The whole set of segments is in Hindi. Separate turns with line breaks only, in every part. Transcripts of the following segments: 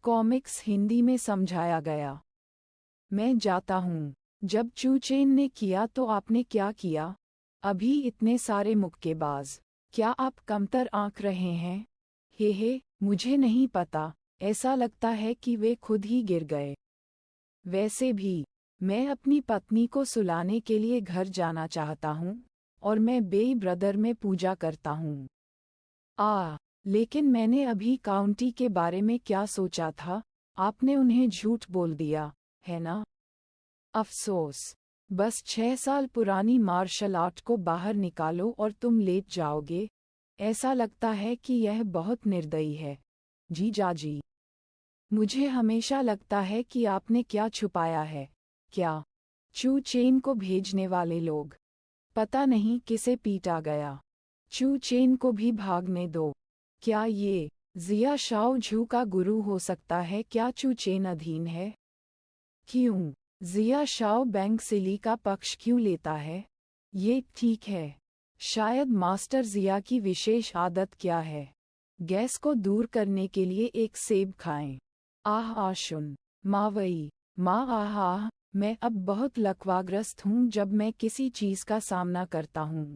कॉमिक्स हिंदी में समझाया गया। मैं जाता हूँ। जब चू चेन ने किया तो आपने क्या किया? अभी इतने सारे मुक्केबाज, क्या आप कमतर आंक रहे हैं? हे, मुझे नहीं पता, ऐसा लगता है कि वे खुद ही गिर गए। वैसे भी, मैं अपनी पत्नी को सुलाने के लिए घर जाना चाहता हूँ, और मैं बेई ब्रदर में पूजा करता हूँ। लेकिन मैंने अभी काउंटी के बारे में क्या सोचा था? आपने उन्हें झूठ बोल दिया, है ना? अफ़सोस। बस 6 साल पुरानी मार्शल आर्ट को बाहर निकालो और तुम लेट जाओगे। ऐसा लगता है कि यह बहुत निर्दयी है। जीजाजी, मुझे हमेशा लगता है कि आपने क्या छुपाया है। क्या? चू चेन को भेजने वाले लोग। पता नहीं किसे पीटा गया। चू चेन को भी भागने दो। क्या ये जिया शाओ झू का गुरु हो सकता है? क्या चू चेन अधीन है? क्यों? जिया शाओ बैंक सिली का पक्ष क्यों लेता है? ये ठीक है। शायद मास्टर जिया की विशेष आदत क्या है? गैस को दूर करने के लिए एक सेब खाएं। सुन, मावई, माँ मैं अब बहुत लकवाग्रस्त हूँ जब मैं किसी चीज का सामना करता हूँ।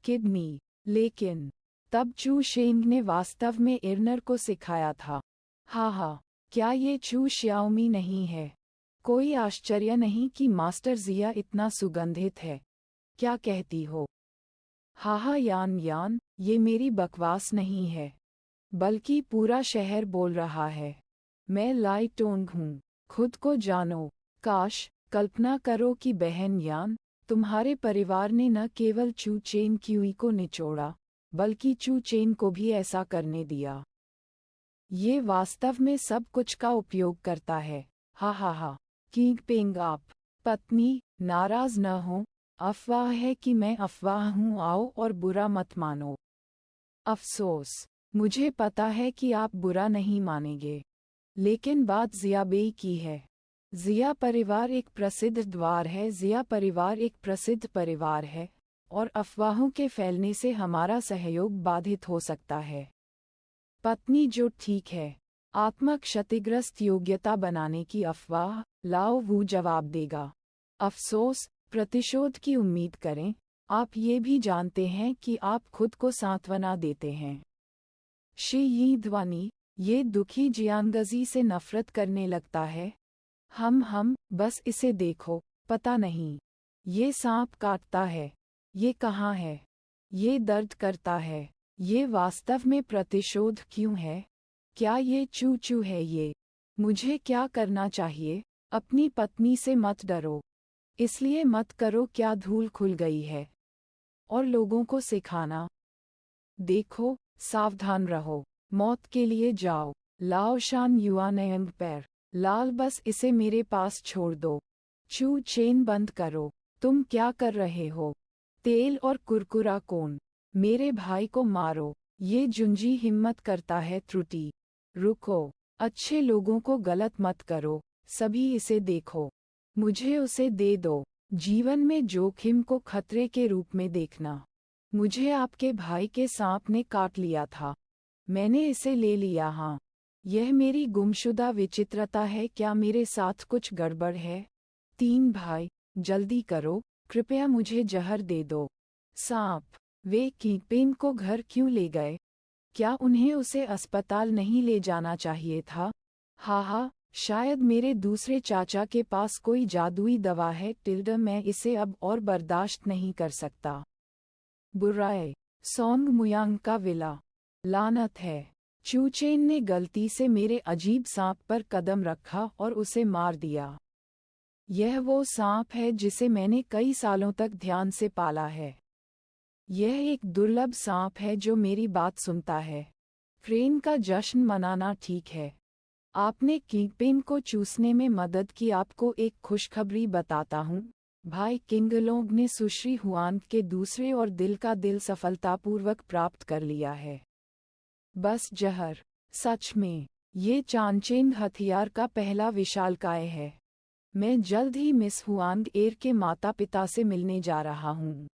किडनी। लेकिन तब चू शेंग ने वास्तव में इर्नर को सिखाया था। क्या ये चू श्याओमी नहीं है? कोई आश्चर्य नहीं कि मास्टर जिया इतना सुगंधित है। क्या कहती हो? यान, ये मेरी बकवास नहीं है, बल्कि पूरा शहर बोल रहा है। मैं लाई टोंग हूँ। खुद को जानो। काश, कल्पना करो कि बहन यान, तुम्हारे परिवार ने न केवल चू चेन क्यूई को निचोड़ा, बल्कि चू चेन को भी ऐसा करने दिया। ये वास्तव में सब कुछ का उपयोग करता है। किंग पेंग आप। पत्नी, नाराज न हो, अफवाह है कि मैं अफवाह हूँ, आओ और बुरा मत मानो। अफसोस, मुझे पता है कि आप बुरा नहीं मानेंगे। लेकिन बात जियाबेई की है। जिया परिवार एक प्रसिद्ध द्वार है, जिया परिवार एक प्रसिद्ध परिवार है, और अफवाहों के फैलने से हमारा सहयोग बाधित हो सकता है। पत्नी, जो ठीक है। आत्मा क्षतिग्रस्त योग्यता बनाने की अफवाह, लाओ वू जवाब देगा। अफसोस, प्रतिशोध की उम्मीद करें। आप ये भी जानते हैं कि आप खुद को सांत्वना देते हैं। शी यी ध्वनि, ये दुखी जियांगजी से नफरत करने लगता है। बस इसे देखो, पता नहीं। ये सांप काटता है। ये कहाँ है? ये दर्द करता है। ये वास्तव में प्रतिशोध क्यों है? क्या ये चू चू है? ये मुझे क्या करना चाहिए? अपनी पत्नी से मत डरो, इसलिए मत करो क्या धूल खुल गई है। और लोगों को सिखाना। देखो, सावधान रहो, मौत के लिए जाओ। लाओशान युआनयंग पैर। लाल, बस इसे मेरे पास छोड़ दो। चू चेन बंद करो। तुम क्या कर रहे हो? तेल और कुरकुरा कौन? मेरे भाई को मारो। ये जुंजी हिम्मत करता है। त्रुटि। रुको, अच्छे लोगों को गलत मत करो, सभी इसे देखो। मुझे उसे दे दो। जीवन में जोखिम को खतरे के रूप में देखना। मुझे आपके भाई के सांप ने काट लिया था। मैंने इसे ले लिया। यह मेरी गुमशुदा विचित्रता है। क्या मेरे साथ कुछ गड़बड़ है? 3 भाई, जल्दी करो, कृपया मुझे जहर दे दो। सांप। वे किंगपिन को घर क्यों ले गए? क्या उन्हें उसे अस्पताल नहीं ले जाना चाहिए था? शायद मेरे दूसरे चाचा के पास कोई जादुई दवा है। मैं इसे अब और बर्दाश्त नहीं कर सकता। बुराई। सोंग मुयांग का विला। लानत है। चूचेन ने गलती से मेरे अजीब सांप पर कदम रखा और उसे मार दिया। यह वो सांप है जिसे मैंने कई सालों तक ध्यान से पाला है। यह एक दुर्लभ सांप है जो मेरी बात सुनता है। क्रेन का जश्न मनाना ठीक है। आपने किंगपिन को चूसने में मदद की। आपको एक खुशखबरी बताता हूँ, भाई किंगलोंग ने सुश्री हुआन के दूसरे और दिल का दिल सफलतापूर्वक प्राप्त कर लिया है। बस जहर। सच में, ये चानचेंग हथियार का पहला विशालकाय है। मैं जल्द ही मिस हुआंग एर के माता पिता से मिलने जा रहा हूँ।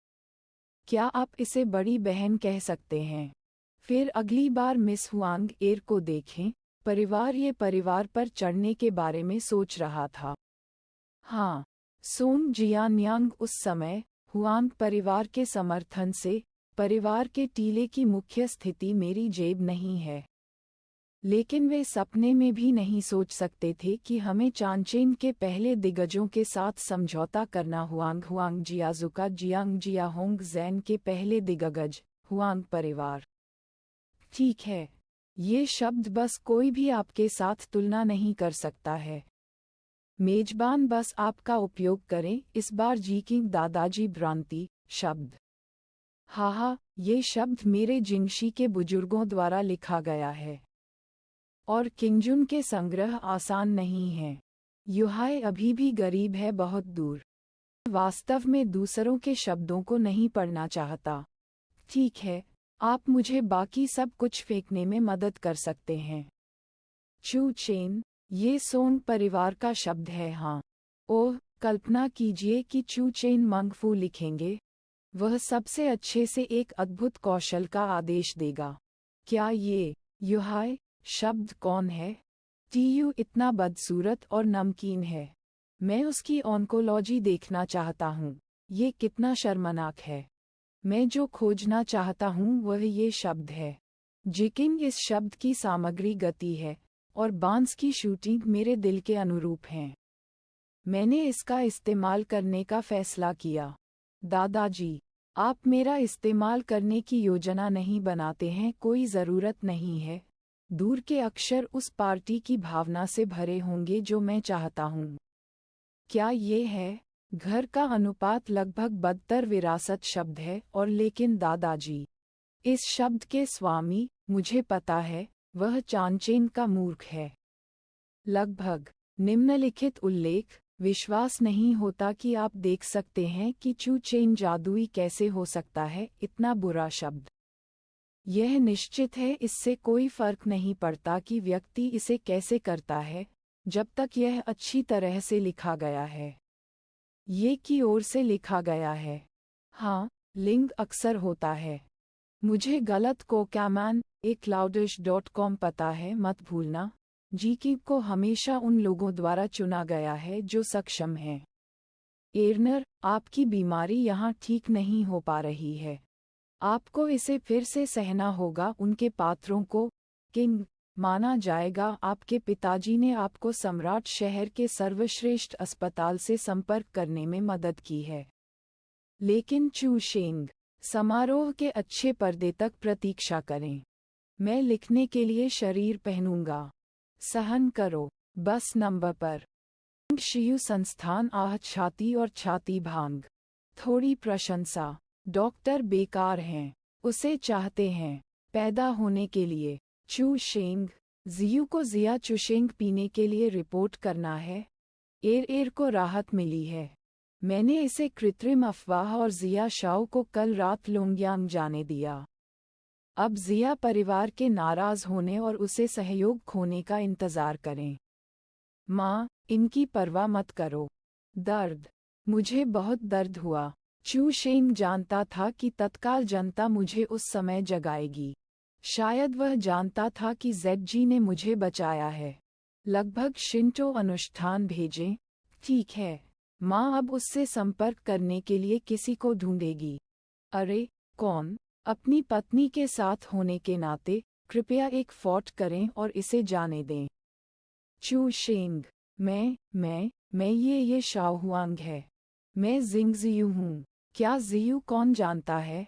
क्या आप इसे बड़ी बहन कह सकते हैं? फिर अगली बार मिस हुआंग एर को देखें, परिवार ये परिवार पर चढ़ने के बारे में सोच रहा था। हाँ, सोंग जियान्यांग उस समय हुआंग परिवार के समर्थन से परिवार के टीले की मुख्य स्थिति मेरी जेब नहीं है। लेकिन वे सपने में भी नहीं सोच सकते थे कि हमें चांचेन के पहले दिग्गजों के साथ समझौता करना। हुआंग जियाजुका जियांग जियाहोंग जैन के पहले दिग्गज हुआंग परिवार। ठीक है, ये शब्द बस कोई भी आपके साथ तुलना नहीं कर सकता है। मेजबान बस आपका उपयोग करें। इस बार जी किंग दादाजी भ्रांति शब्द। हाहा, ये शब्द मेरे जिंगशी के बुजुर्गों द्वारा लिखा गया है। और किंगजुन के संग्रह आसान नहीं हैं। युहाई अभी भी गरीब है, बहुत दूर। वास्तव में दूसरों के शब्दों को नहीं पढ़ना चाहता। ठीक है, आप मुझे बाकी सब कुछ फेंकने में मदद कर सकते हैं। चू चेन, ये सोंग परिवार का शब्द है। हाँ। ओह, कल्पना कीजिए कि चू चेन मंगफू लिखेंगे। वह सबसे अच्छे से एक अद्भुत कौशल का आदेश देगा। क्या ये युहाई शब्द कौन है? टीयू इतना बदसूरत और नमकीन है। मैं उसकी ऑन्कोलॉजी देखना चाहता हूँ। ये कितना शर्मनाक है। मैं जो खोजना चाहता हूँ वह ये शब्द है। जिकिंग इस शब्द की सामग्री गति है और बांस की शूटिंग मेरे दिल के अनुरूप हैं। मैंने इसका इस्तेमाल करने का फैसला किया। दादाजी, आप मेरा इस्तेमाल करने की योजना नहीं बनाते हैं, कोई ज़रूरत नहीं है। दूर के अक्षर उस पार्टी की भावना से भरे होंगे जो मैं चाहता हूँ। क्या ये है? घर का अनुपात लगभग बदतर विरासत शब्द है और लेकिन दादाजी, इस शब्द के स्वामी, मुझे पता है, वह चांचेन का मूर्ख है। लगभग निम्नलिखित उल्लेख, विश्वास नहीं होता कि आप देख सकते हैं कि चू चेन जादुई कैसे हो सकता है। इतना बुरा शब्द। यह निश्चित है, इससे कोई फर्क नहीं पड़ता कि व्यक्ति इसे कैसे करता है, जब तक यह अच्छी तरह से लिखा गया है। ये की ओर से लिखा गया है। हाँ, लिंग अक्सर होता है। मुझे गलत कोकैमन @cloudish.com पता है, मत भूलना। जीकी को हमेशा उन लोगों द्वारा चुना गया है जो सक्षम हैं। एर्नर, आपकी बीमारी यहाँ ठीक नहीं हो पा रही है। आपको इसे फिर से सहना होगा। उनके पात्रों को किंग माना जाएगा। आपके पिताजी ने आपको सम्राट शहर के सर्वश्रेष्ठ अस्पताल से संपर्क करने में मदद की है। लेकिन चू शेंग, समारोह के अच्छे पर्दे तक प्रतीक्षा करें। मैं लिखने के लिए शरीर पहनूंगा। सहन करो। बस नंबर पर शियु संस्थान छाती और छाती भांग। थोड़ी प्रशंसा। डॉक्टर बेकार हैं। उसे चाहते हैं पैदा होने के लिए। चू शेंग, जियू को जिया चुशेंग पीने के लिए रिपोर्ट करना है। एर को राहत मिली है। मैंने इसे कृत्रिम अफवाह और जिया शाओ को कल रात लोंगयांग जाने दिया। अब जिया परिवार के नाराज होने और उसे सहयोग खोने का इंतजार करें। माँ, इनकी परवाह मत करो। दर्द। मुझे बहुत दर्द हुआ। चू शेंग जानता था कि तत्काल जनता मुझे उस समय जगाएगी। शायद वह जानता था कि जेडजी ने मुझे बचाया है। लगभग शिंटो अनुष्ठान भेजें। ठीक है, माँ अब उससे संपर्क करने के लिए किसी को ढूंढेगी। अरे, कौन? अपनी पत्नी के साथ होने के नाते, कृपया एक फोर्ट करें और इसे जाने दें। चू शेंग, मैं ये शाओ हुआंग है। मैं जिंग जियू हूँ। क्या जियू कौन जानता है?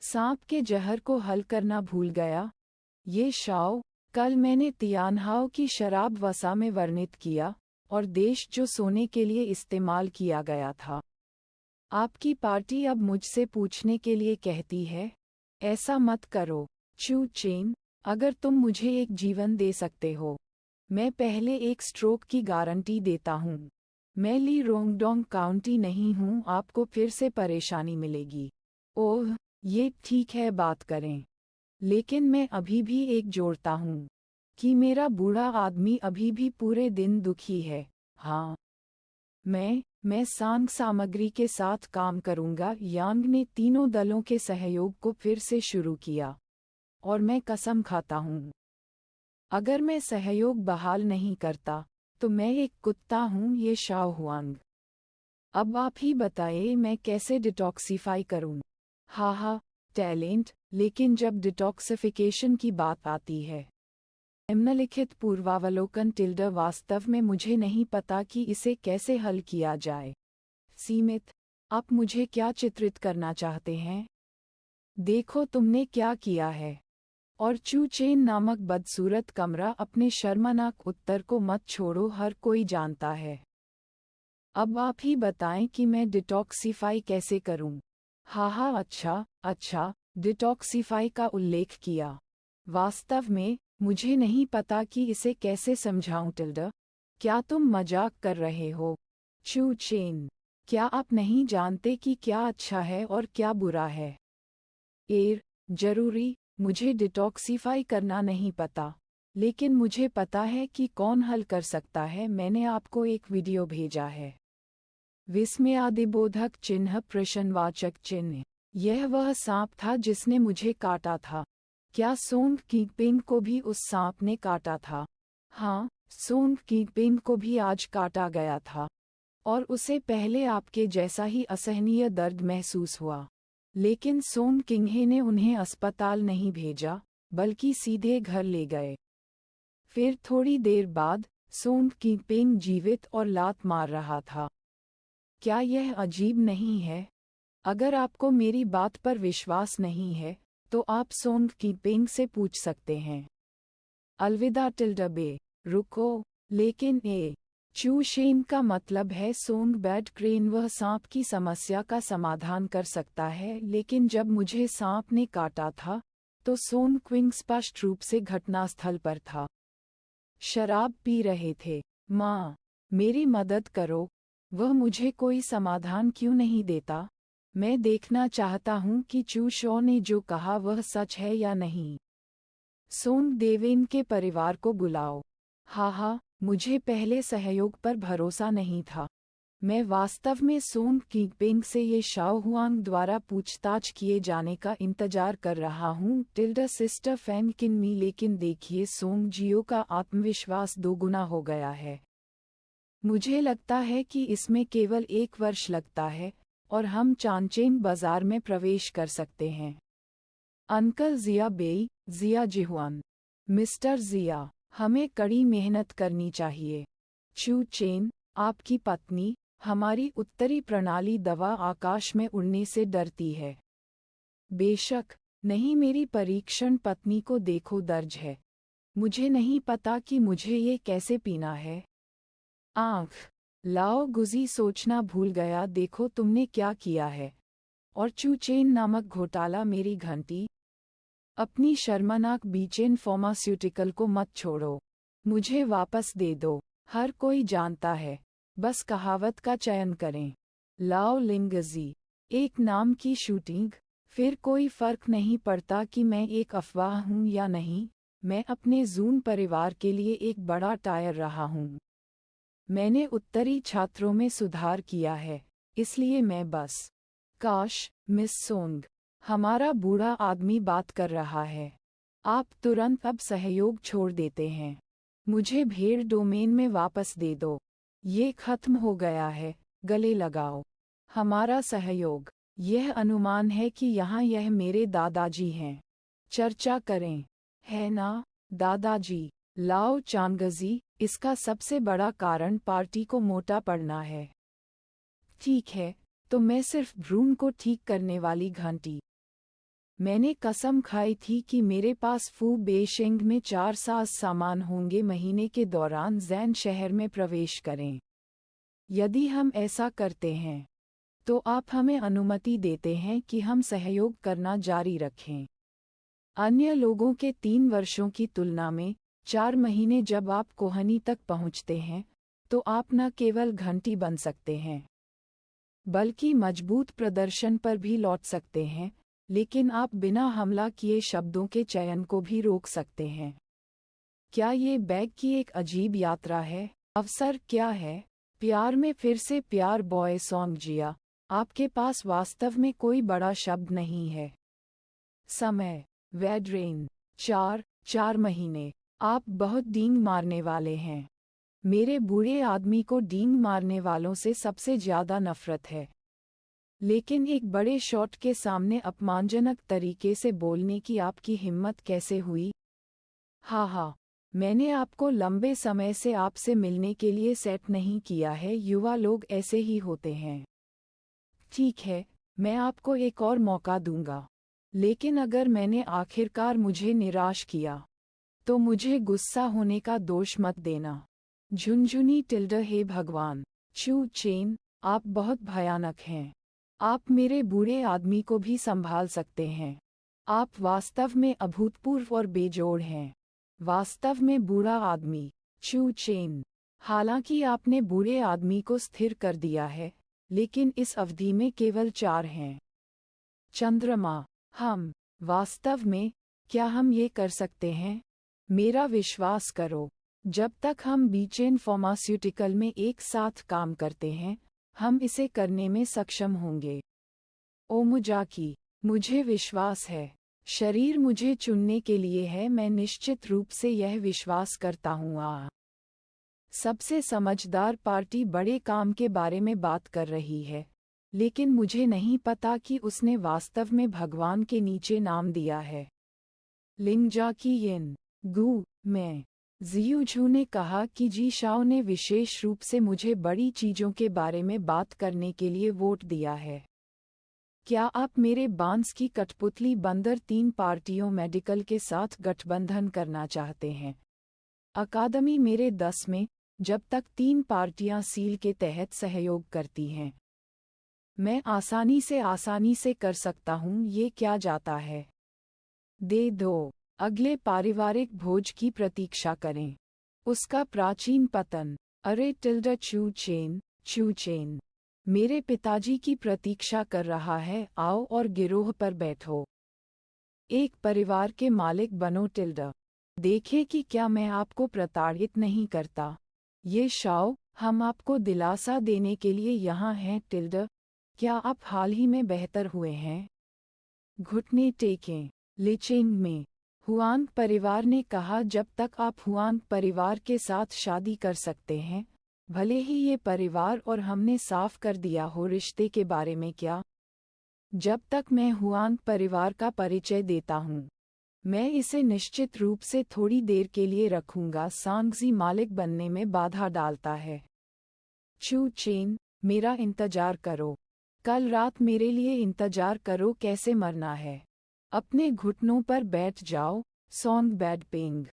सांप के जहर को हल करना भूल गया। ये शाओ, कल मैंने तियानहाओ की शराब वसा में वर्णित किया, और देश जो सोने के लिए इस्तेमाल किया गया था। आपकी पार्टी अब मुझसे पूछने के लिए कहती है। ऐसा मत करो, चू चेन, अगर तुम मुझे एक जीवन दे सकते हो। मैं पहले एक स्ट्रोक की गारंटी देता हूँ। मैं ली रोंगडोंग काउंटी नहीं हूँ, आपको फिर से परेशानी मिलेगी। ओह, ये ठीक है, बात करें। लेकिन मैं अभी भी एक जोड़ता हूँ कि मेरा बूढ़ा आदमी अभी भी पूरे दिन दुखी है। हाँ, मैं सांग सामग्री के साथ काम करूंगा। यांग ने तीनों दलों के सहयोग को फिर से शुरू किया। और मैं कसम खाता हूँ, अगर मैं सहयोग बहाल नहीं करता तो मैं एक कुत्ता हूँ, ये शाओ हुआंग। अब आप ही बताइए मैं कैसे डिटॉक्सिफाई करूँ। हा टैलेंट, लेकिन जब डिटॉक्सिफिकेशन की बात आती है, निम्नलिखित पूर्वावलोकन टिल्डर वास्तव में मुझे नहीं पता कि इसे कैसे हल किया जाए। सीमित, आप मुझे क्या चित्रित करना चाहते हैं? देखो तुमने क्या किया है। और चू चेन नामक बदसूरत कमरा अपने शर्मनाक उत्तर को मत छोड़ो, हर कोई जानता है। अब आप ही बताएं कि मैं डिटॉक्सिफाई कैसे करूं। हा अच्छा, डिटॉक्सिफाई का उल्लेख किया। वास्तव में मुझे नहीं पता कि इसे कैसे समझाऊं टिल्डर। क्या तुम मजाक कर रहे हो? चू चेन, क्या आप नहीं जानते कि क्या अच्छा है और क्या बुरा है? जरूरी, मुझे डिटॉक्सिफाई करना नहीं पता, लेकिन मुझे पता है कि कौन हल कर सकता है। मैंने आपको एक वीडियो भेजा है। विस्मयादिबोधक चिन्ह, प्रश्नवाचक चिन्ह। यह वह सांप था जिसने मुझे काटा था। क्या सोंग किंगपिन को भी उस सांप ने काटा था? हाँ, सोंग किंगपिन को भी आज काटा गया था, और उसे पहले आपके जैसा ही असहनीय दर्द महसूस हुआ। लेकिन सोंग किंगहे ने उन्हें अस्पताल नहीं भेजा, बल्कि सीधे घर ले गए। फिर थोड़ी देर बाद सोंग किंगपिन जीवित और लात मार रहा था। क्या यह अजीब नहीं है? अगर आपको मेरी बात पर विश्वास नहीं है, तो आप सोंग किंगपिन से पूछ सकते हैं। अलविदा टिल्डर बे। रुको, लेकिन चू शेन का मतलब है सोंग बैड क्रेन वह सांप की समस्या का समाधान कर सकता है, लेकिन जब मुझे सांप ने काटा था तो सोंग क्विंग स्पष्ट रूप से घटनास्थल पर था। शराब पी रहे थे। माँ, मेरी मदद करो। वह मुझे कोई समाधान क्यों नहीं देता? मैं देखना चाहता हूँ कि चू शॉ ने जो कहा वह सच है या नहीं। सोंग देवेन के परिवार को बुलाओ। हा, मुझे पहले सहयोग पर भरोसा नहीं था। मैं वास्तव में सोंग किंगपिन से ये शाओ हुआंग द्वारा पूछताछ किए जाने का इंतजार कर रहा हूँ। टिल्डर सिस्टर फैन किन मी, लेकिन देखिए सोंग जियो का आत्मविश्वास दोगुना हो गया है। मुझे लगता है कि इसमें केवल 1 वर्ष लगता है और हम चानचेन बाजार में प्रवेश कर सकते हैं। अंकल जिया बेई, जिया जिहुआन। मिस्टर जिया, हमें कड़ी मेहनत करनी चाहिए। चू चेन, आपकी पत्नी, हमारी उत्तरी प्रणाली दवा आकाश में उड़ने से डरती है। बेशक नहीं, मेरी परीक्षण पत्नी को देखो दर्ज है। मुझे नहीं पता कि मुझे ये कैसे पीना है। आँख लाओ गुजी सोचना भूल गया, देखो तुमने क्या किया है। और चू चेन नामक घोटाला मेरी घंटी। अपनी शर्मनाक बीचेन फार्मास्यूटिकल को मत छोड़ो, मुझे वापस दे दो। हर कोई जानता है, बस कहावत का चयन करें। लाओ लिंगजी, एक नाम की शूटिंग। फिर कोई फर्क नहीं पड़ता कि मैं एक अफवाह हूँ या नहीं। मैं अपने जून परिवार के लिए एक बड़ा टायर रहा हूँ। मैंने उत्तरी छात्रों में सुधार किया है, इसलिए मैं बस। काश, मिस सोंग, हमारा बूढ़ा आदमी बात कर रहा है। आप तुरंत अब सहयोग छोड़ देते हैं। मुझे भेड़ डोमेन में वापस दे दो। ये खत्म हो गया है, गले लगाओ। हमारा सहयोग, यह अनुमान है कि यहाँ यह मेरे दादाजी हैं। चर्चा करें, है ना, दादाजी? लाओ चांगजी, इसका सबसे बड़ा कारण पार्टी को मोटा पड़ना है। ठीक है, तो मैं सिर्फ भ्रूण को ठीक करने वाली घंटी। मैंने कसम खाई थी कि मेरे पास फू बेशेंग में 4 सामान होंगे। महीने के दौरान जैन शहर में प्रवेश करें। यदि हम ऐसा करते हैं, तो आप हमें अनुमति देते हैं कि हम सहयोग करना जारी रखें। अन्य लोगों के 3 वर्षों की तुलना में 4 महीने। जब आप कोहनी तक पहुंचते हैं, तो आप न केवल घंटी बन सकते हैं, बल्कि मजबूत प्रदर्शन पर भी लौट सकते हैं। लेकिन आप बिना हमला किए शब्दों के चयन को भी रोक सकते हैं। क्या ये बैग की एक अजीब यात्रा है? अवसर क्या है? प्यार में फिर से प्यार। बॉय सॉन्ग जिया, आपके पास वास्तव में कोई बड़ा शब्द नहीं है। समय, वेडरेन, 4 महीने। आप बहुत डींग मारने वाले हैं। मेरे बूढ़े आदमी को डींग मारने वालों से सबसे ज्यादा नफरत है। लेकिन एक बड़े शॉट के सामने अपमानजनक तरीके से बोलने की आपकी हिम्मत कैसे हुई? हाँ, मैंने आपको लंबे समय से आपसे मिलने के लिए सेट नहीं किया है। युवा लोग ऐसे ही होते हैं। ठीक है, मैं आपको एक और मौका दूंगा। लेकिन अगर मैंने आखिरकार मुझे निराश किया, तो मुझे गुस्सा होने का दोष मत देना। झुनझुनी टिल्डर हे भगवान, चू चेन, आप बहुत भयानक हैं। आप मेरे बूढ़े आदमी को भी संभाल सकते हैं। आप वास्तव में अभूतपूर्व और बेजोड़ हैं। वास्तव में बूढ़ा आदमी, चू चेन। हालांकि आपने बूढ़े आदमी को स्थिर कर दिया है, लेकिन इस अवधि में केवल 4 हैं। चंद्रमा, हम, वास्तव में, क्या हम ये कर सकते हैं? मेरा विश्वास करो, जब तक हम बीचेन फार्मास्यूटिकल में एक साथ काम करते हैं, हम इसे करने में सक्षम होंगे। ओमुजाकी, मुझे विश्वास है। शरीर मुझे चुनने के लिए है। मैं निश्चित रूप से यह विश्वास करता हूँ। सबसे समझदार पार्टी बड़े काम के बारे में बात कर रही है, लेकिन मुझे नहीं पता कि उसने वास्तव में भगवान के नीचे नाम दिया है। लिंगजाकी यिन, गु, मैं। जियूझू ने कहा कि जी शाओ ने विशेष रूप से मुझे बड़ी चीजों के बारे में बात करने के लिए वोट दिया है। क्या आप मेरे बांस की कठपुतली बंदर 3 पार्टियों मेडिकल के साथ गठबंधन करना चाहते हैं? अकादमी मेरे 10 में, जब तक 3 पार्टियां सील के तहत सहयोग करती हैं। मैं आसानी से कर सकता हूं। ये क्या जाता है? दे दो। अगले पारिवारिक भोज की प्रतीक्षा करें। उसका प्राचीन पतन। अरे टिल्डा चू चेन, मेरे पिताजी की प्रतीक्षा कर रहा है। आओ और गिरोह पर बैठो। एक परिवार के मालिक बनो टिल्डा। देखें कि क्या मैं आपको प्रताड़ित नहीं करता। ये शाओ, हम आपको दिलासा देने के लिए यहाँ हैं टिल्डा। क्या आप हाल ही में बेहतर हुए हैं? घुटने टेकें। लिचेंग में, हुआंग परिवार ने कहा जब तक आप हुआंग परिवार के साथ शादी कर सकते हैं, भले ही ये परिवार और हमने साफ कर दिया हो रिश्ते के बारे में क्या। जब तक मैं हुआंग परिवार का परिचय देता हूँ, मैं इसे निश्चित रूप से थोड़ी देर के लिए रखूंगा। सांगजी मालिक बनने में बाधा डालता है। चू चेन, मेरा इंतजार करो। कल रात मेरे लिए इंतजार करो। कैसे मरना है? अपने घुटनों पर बैठ जाओ। सॉन्ग बैड पेंग।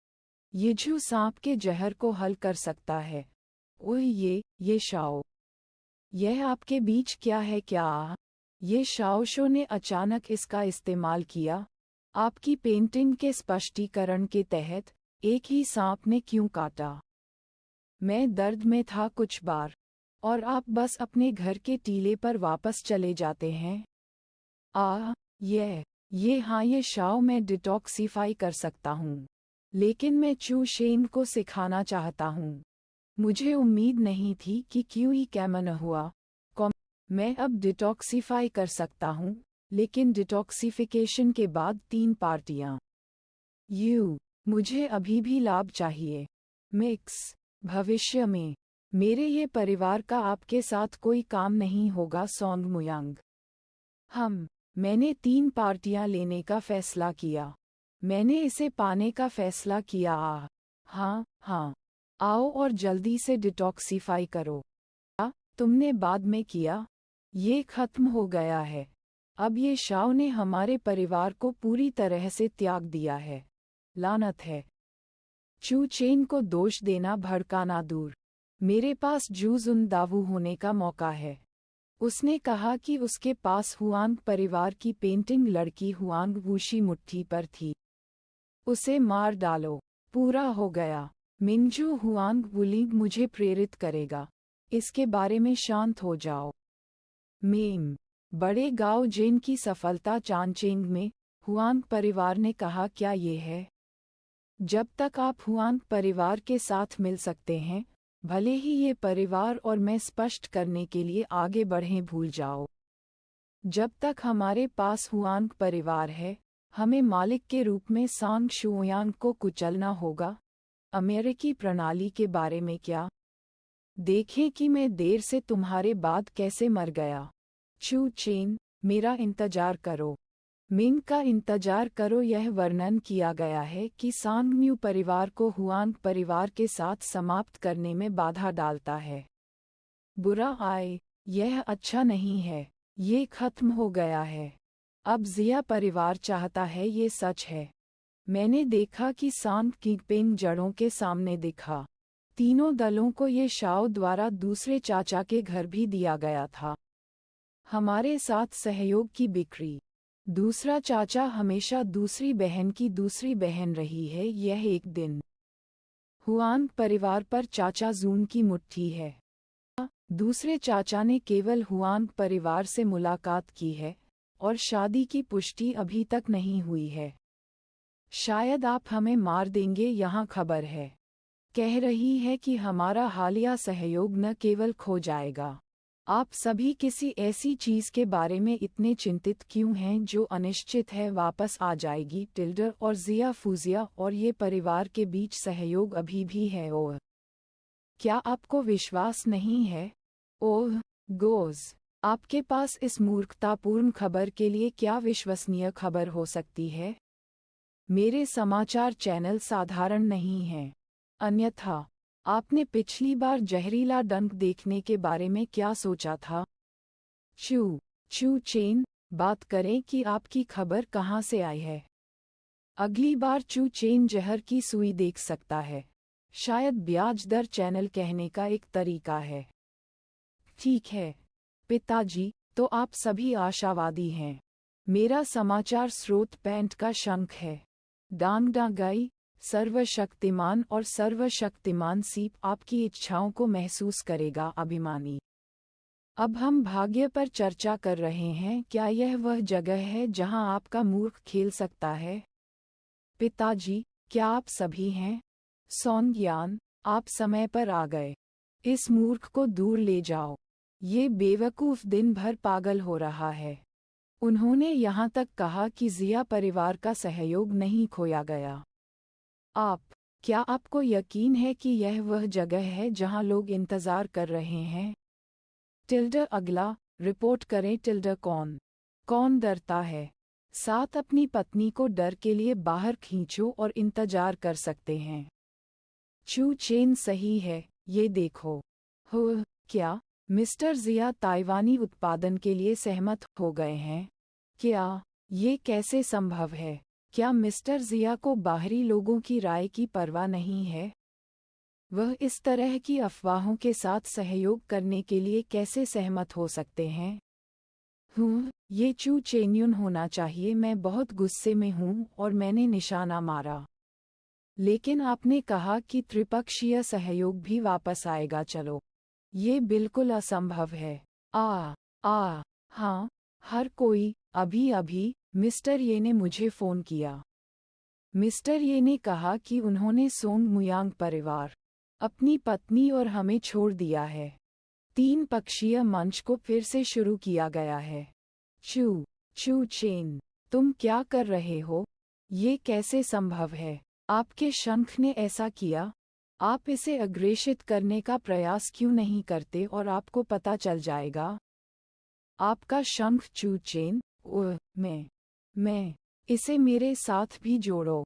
यीझू सांप के जहर को हल कर सकता है। ओह ये शाओ। यह आपके बीच क्या है? क्या ये शाओशो ने अचानक इसका इस्तेमाल किया? आपकी पेंटिंग के स्पष्टीकरण के तहत एक ही सांप ने क्यों काटा? मैं दर्द में था कुछ बार, और आप बस अपने घर के टीले पर वापस चले जाते हैं। ये शाओ, मैं डिटॉक्सिफाई कर सकता हूँ, लेकिन मैं चू शेन को सिखाना चाहता हूँ। मुझे उम्मीद नहीं थी कि क्यों कैमन हुआ। मैं अब डिटॉक्सिफाई कर सकता हूँ, लेकिन डिटॉक्सिफिकेशन के बाद 3 पार्टियाँ। मुझे अभी भी लाभ चाहिए। मिक्स। भविष्य में, मेरे ये परिवार का आपके साथ कोई काम नहीं होगा सॉन्ग मुयांग। मैंने 3 पार्टियां लेने का फैसला किया। मैंने इसे पाने का फैसला किया। हाँ। आओ और जल्दी से डिटॉक्सिफाई करो। तुमने बाद में किया। ये खत्म हो गया है। अब ये शाओ ने हमारे परिवार को पूरी तरह से त्याग दिया है। लानत है। चू चेन को दोष देना भड़काना दूर। मेरे पास जूजुन दावू होने का मौका है। उसने कहा कि उसके पास हुआंग परिवार की पेंटिंग लड़की हुआंग वूशी मुट्ठी पर थी। उसे मार डालो। पूरा हो गया। मिंगजू हुआंग वुलिंग मुझे प्रेरित करेगा। इसके बारे में शांत हो जाओ। मेम। बड़े गाओ जेन की सफलता चानचेंग में, हुआंग परिवार ने कहा क्या ये है? जब तक आप हुआंग परिवार के साथ मिल सकते हैं, भले ही ये परिवार और मैं स्पष्ट करने के लिए आगे बढ़ें भूल जाओ। जब तक हमारे पास हुआंग परिवार है, हमें मालिक के रूप में सांग शुओयांग को कुचलना होगा। अमेरिकी प्रणाली के बारे में क्या? देखें कि मैं देर से तुम्हारे बाद कैसे मर गया। चू चेन, मेरा इंतजार करो। मिंग का इंतजार करो। यह वर्णन किया गया है कि सांगम्यू परिवार को हुआंग परिवार के साथ समाप्त करने में बाधा डालता है। बुरा आए, यह अच्छा नहीं है। ये खत्म हो गया है। अब जिया परिवार चाहता है। ये सच है। मैंने देखा कि सांग किंगपिंग जड़ों के सामने दिखा। तीनों दलों को ये शाओ द्वारा दूसरे चाचा के घर भी दिया गया था। हमारे साथ सहयोग की बिक्री। दूसरा चाचा हमेशा दूसरी बहन की दूसरी बहन रही है। यह एक दिन हुआंग परिवार पर चाचा जून की मुट्ठी है। दूसरे चाचा ने केवल हुआंग परिवार से मुलाकात की है और शादी की पुष्टि अभी तक नहीं हुई है। शायद आप हमें मार देंगे। यहाँ खबर है कह रही है कि हमारा हालिया सहयोग न केवल खो जाएगा। आप सभी किसी ऐसी चीज के बारे में इतने चिंतित क्यों हैं जो अनिश्चित है वापस आ जाएगी। टिल्डर और जिया फूजिया और ये परिवार के बीच सहयोग अभी भी है। ओह, क्या आपको विश्वास नहीं है? ओह गोज, आपके पास इस मूर्खतापूर्ण खबर के लिए क्या विश्वसनीय खबर हो सकती है? मेरे समाचार चैनल साधारण नहीं हैं। अन्यथा आपने पिछली बार जहरीला डंक देखने के बारे में क्या सोचा था? चू चेन, बात करें कि आपकी खबर कहाँ से आई है। अगली बार चू चेन जहर की सुई देख सकता है। शायद ब्याज दर चैनल कहने का एक तरीका है। ठीक है पिताजी, तो आप सभी आशावादी हैं। मेरा समाचार स्रोत पैंट का शंख है। डांगडांगाई, सर्वशक्तिमान और सर्वशक्तिमान सीप आपकी इच्छाओं को महसूस करेगा। अभिमानी। अब हम भाग्य पर चर्चा कर रहे हैं। क्या यह वह जगह है जहां आपका मूर्ख खेल सकता है? पिताजी, क्या आप सभी हैं? सोंगयान, आप समय पर आ गए। इस मूर्ख को दूर ले जाओ। ये बेवकूफ दिन भर पागल हो रहा है। उन्होंने यहाँ तक कहा कि जिया परिवार का सहयोग नहीं खोया गया। क्या आपको यकीन है कि यह वह जगह है जहां लोग इंतजार कर रहे हैं? टिल्डर अगला, रिपोर्ट करें। टिल्डर कौन डरता है? साथ अपनी पत्नी को डर के लिए बाहर खींचो और इंतजार कर सकते हैं। चू चेन सही है, ये देखो। हो, क्या मिस्टर जिया ताइवानी उत्पादन के लिए सहमत हो गए हैं? क्या ये कैसे संभव है? क्या मिस्टर जिया को बाहरी लोगों की राय की परवाह नहीं है? वह इस तरह की अफवाहों के साथ सहयोग करने के लिए कैसे सहमत हो सकते हैं? ये चू चेन्युन होना चाहिए। मैं बहुत गुस्से में हूँ और मैंने निशाना मारा। लेकिन आपने कहा कि त्रिपक्षीय सहयोग भी वापस आएगा। चलो, ये बिल्कुल असंभव है। हाँ, हर कोई अभी मिस्टर ये ने मुझे फ़ोन किया। मिस्टर ये ने कहा कि उन्होंने सोंग मुयांग परिवार, अपनी पत्नी और हमें छोड़ दिया है। 3 पक्षीय मंच को फिर से शुरू किया गया है। चू चेन, तुम क्या कर रहे हो? ये कैसे संभव है? आपके शंख ने ऐसा किया। आप इसे अग्रेषित करने का प्रयास क्यों नहीं करते और आपको पता चल जाएगा। आपका शंख चू चेन। मैं इसे मेरे साथ भी जोड़ो।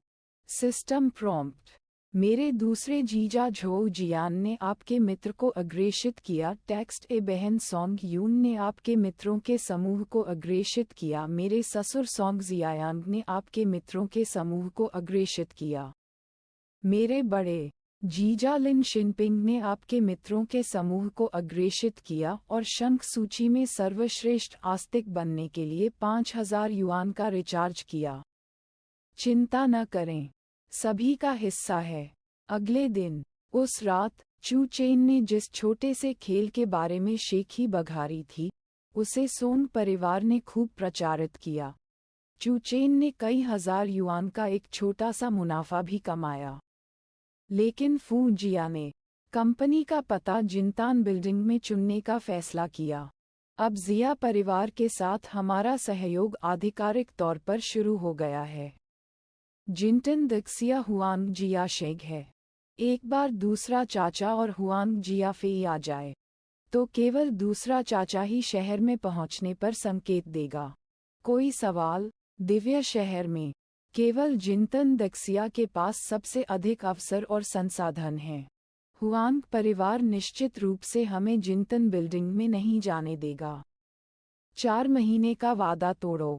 System prompt. मेरे दूसरे जीजा झो जियान ने आपके मित्र को अग्रेषित किया। टेक्स्ट ए बहन सोंग यून ने आपके मित्रों के समूह को अग्रेषित किया। मेरे ससुर सोंग जियायांग ने आपके मित्रों के समूह को अग्रेषित किया। मेरे बड़े जीजा लिन शिनपिंग ने आपके मित्रों के समूह को अग्रेषित किया और शंख सूची में सर्वश्रेष्ठ आस्तिक बनने के लिए 5000 युआन का रिचार्ज किया। चिंता न करें, सभी का हिस्सा है। अगले दिन, उस रात, चू चेन ने जिस छोटे से खेल के बारे में शेखी बघारी थी, उसे सोंग परिवार ने खूब प्रचारित किया। चू चेन ने कई हजार युआन का एक छोटा सा मुनाफा भी कमाया। लेकिन फू जिया ने कंपनी का पता जिनतान बिल्डिंग में चुनने का फैसला किया। अब जिया परिवार के साथ हमारा सहयोग आधिकारिक तौर पर शुरू हो गया है। जिनटन दक्सिया हुआंग जिया शेग है। एक बार दूसरा चाचा और हुआंग जियाफेई आ जाए तो केवल दूसरा चाचा ही शहर में पहुंचने पर संकेत देगा। कोई सवाल? दिव्य शहर में केवल जिंतन दक्सिया के पास सबसे अधिक अवसर और संसाधन हैं। हुआंग परिवार निश्चित रूप से हमें जिंतन बिल्डिंग में नहीं जाने देगा। 4 महीने का वादा तोड़ो।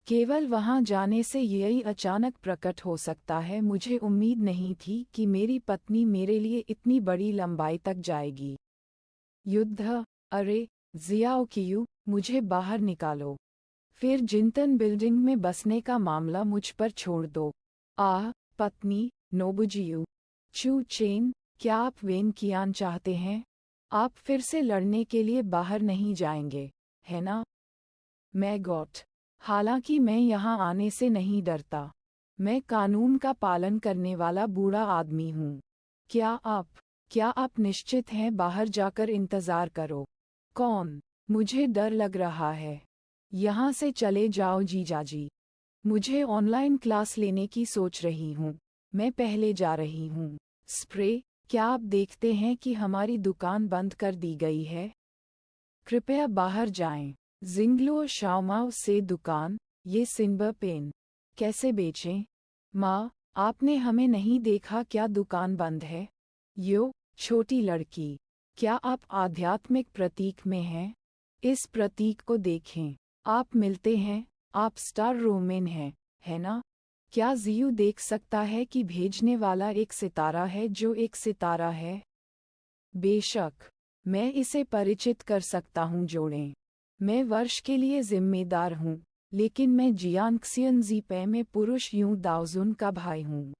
केवल वहां जाने से यही अचानक प्रकट हो सकता है। मुझे उम्मीद नहीं थी कि मेरी पत्नी मेरे लिए इतनी बड़ी लंबाई तक जाएगी। युद्ध? अरे जियाओ कियू, मुझे बाहर निकालो। फिर जिंतन बिल्डिंग में बसने का मामला मुझ पर छोड़ दो। पत्नी नोबुजियू। चू चेन, क्या आप वेन कियान चाहते हैं? आप फिर से लड़ने के लिए बाहर नहीं जाएंगे, है ना? मैं गॉट। हालांकि मैं यहाँ आने से नहीं डरता। मैं कानून का पालन करने वाला बूढ़ा आदमी हूँ। क्या आप निश्चित हैं? बाहर जाकर इंतजार करो। कौन? मुझे डर लग रहा है। यहाँ से चले जाओ जीजाजी। मुझे ऑनलाइन क्लास लेने की सोच रही हूँ। मैं पहले जा रही हूँ। स्प्रे, क्या आप देखते हैं कि हमारी दुकान बंद कर दी गई है? कृपया बाहर जाएं। जिंगलो शाओमाओ से दुकान, ये सिल्वर पेन कैसे बेचें? माँ, आपने हमें नहीं देखा क्या दुकान बंद है? छोटी लड़की, क्या आप आध्यात्मिक प्रतीक में हैं? इस प्रतीक को देखें। आप मिलते हैं, आप स्टार रोमेन हैं, है ना? क्या जियू देख सकता है कि भेजने वाला एक सितारा है जो एक सितारा है? बेशक, मैं इसे परिचित कर सकता हूँ। जोड़ें। मैं वर्ष के लिए जिम्मेदार हूँ, लेकिन मैं जियांगक्सियन जीपे में पुरुष यूं दाओजुन का भाई हूँ।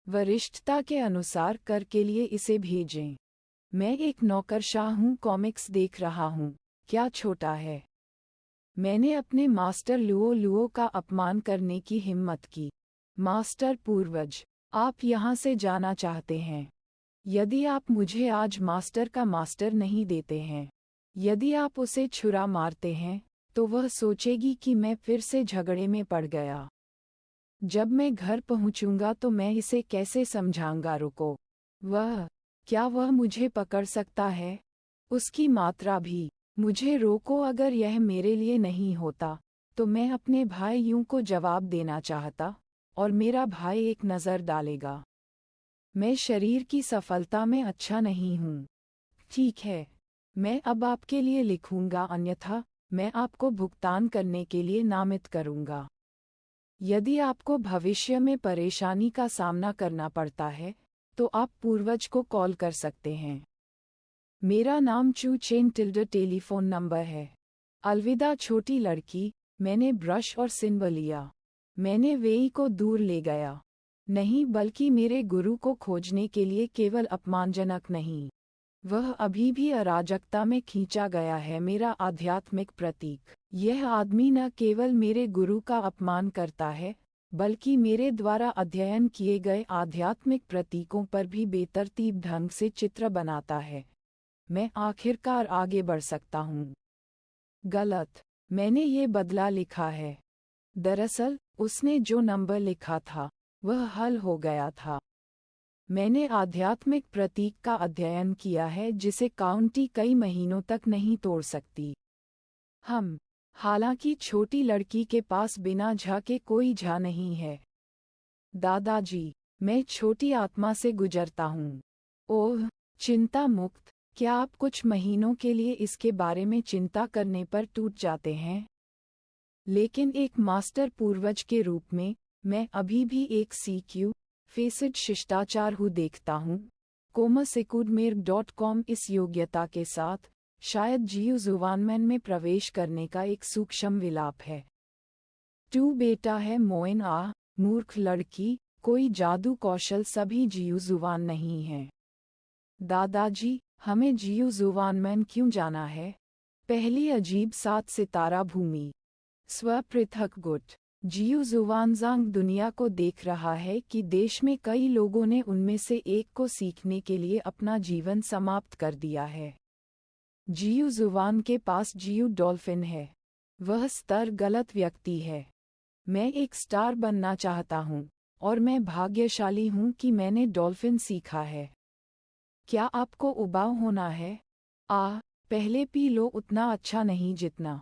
वरिष्ठता के अनुसार कर के लिए इसे भेजें। मैं एक नौकरशाह हूँ, कॉमिक्स देख रहा हूँ। क्या छोटा है? मैंने अपने मास्टर लुओ का अपमान करने की हिम्मत की। मास्टर पूर्वज, आप यहाँ से जाना चाहते हैं। यदि आप मुझे आज मास्टर का मास्टर नहीं देते हैं, यदि आप उसे छुरा मारते हैं, तो वह सोचेगी कि मैं फिर से झगड़े में पड़ गया। जब मैं घर पहुंचूंगा तो मैं इसे कैसे समझाऊंगा? रुको। क्या वह मुझे पकड़ सकता है? उसकी मात्रा भी। मुझे रोको। अगर यह मेरे लिए नहीं होता तो मैं अपने भाई यूं को जवाब देना चाहता, और मेरा भाई एक नज़र डालेगा। मैं शरीर की सफलता में अच्छा नहीं हूँ। ठीक है, मैं अब आपके लिए लिखूंगा, अन्यथा मैं आपको भुगतान करने के लिए नामित करूंगा। यदि आपको भविष्य में परेशानी का सामना करना पड़ता है, तो आप पूर्वज को कॉल कर सकते हैं। मेरा नाम चू चेन टिल्डर टेलीफोन नंबर है। अलविदा छोटी लड़की। मैंने ब्रश और सिंबल लिया। मैंने वेई को दूर ले गया। नहीं, बल्कि मेरे गुरु को खोजने के लिए। केवल अपमानजनक नहीं, वह अभी भी अराजकता में खींचा गया है। मेरा आध्यात्मिक प्रतीक। यह आदमी न केवल मेरे गुरु का अपमान करता है, बल्कि मेरे द्वारा अध्ययन किए गए आध्यात्मिक प्रतीकों पर भी बेतरतीब ढंग से चित्र बनाता है। मैं आखिरकार आगे बढ़ सकता हूँ। गलत, मैंने ये बदला लिखा है। दरअसल, उसने जो नंबर लिखा था, वह हल हो गया था। मैंने आध्यात्मिक प्रतीक का अध्ययन किया है जिसे काउंटी कई महीनों तक नहीं तोड़ सकती। हालांकि छोटी लड़की के पास बिना झा के कोई झा नहीं है। दादाजी, मैं छोटी आत्मा से गुजरता हूँ। ओह, चिंता मुक्त। क्या आप कुछ महीनों के लिए इसके बारे में चिंता करने पर टूट जाते हैं? लेकिन एक मास्टर पूर्वज के रूप में, मैं अभी भी एक CQ फेसिड शिष्टाचार हूँ देखता हूँ। komasekudmerg.com इस योग्यता के साथ, शायद जियू जुवानमैन में प्रवेश करने का एक सूक्ष्म विलाप है। टू बेटा है मोइन। मूर्ख लड़की, कोई जादू कौशल सभी जियू जुवान नहीं है। दादाजी, हमें जियू जुवानमैन क्यों जाना है? पहली अजीब 7 सितारा भूमि। स्वपृथक गुट। जियू जुवानजांग दुनिया को देख रहा है कि देश में कई लोगों ने उनमें से एक को सीखने के लिए अपना जीवन समाप्त कर दिया है। जियू जुवान के पास जियू डॉल्फिन है। वह स्तर गलत व्यक्ति है। मैं एक स्टार बनना चाहता हूँ, और मैं भाग्यशाली हूँ कि मैंने डॉल्फिन सीखा है। क्या आपको उबाऊ होना है? पहले पी लो, उतना अच्छा नहीं जितना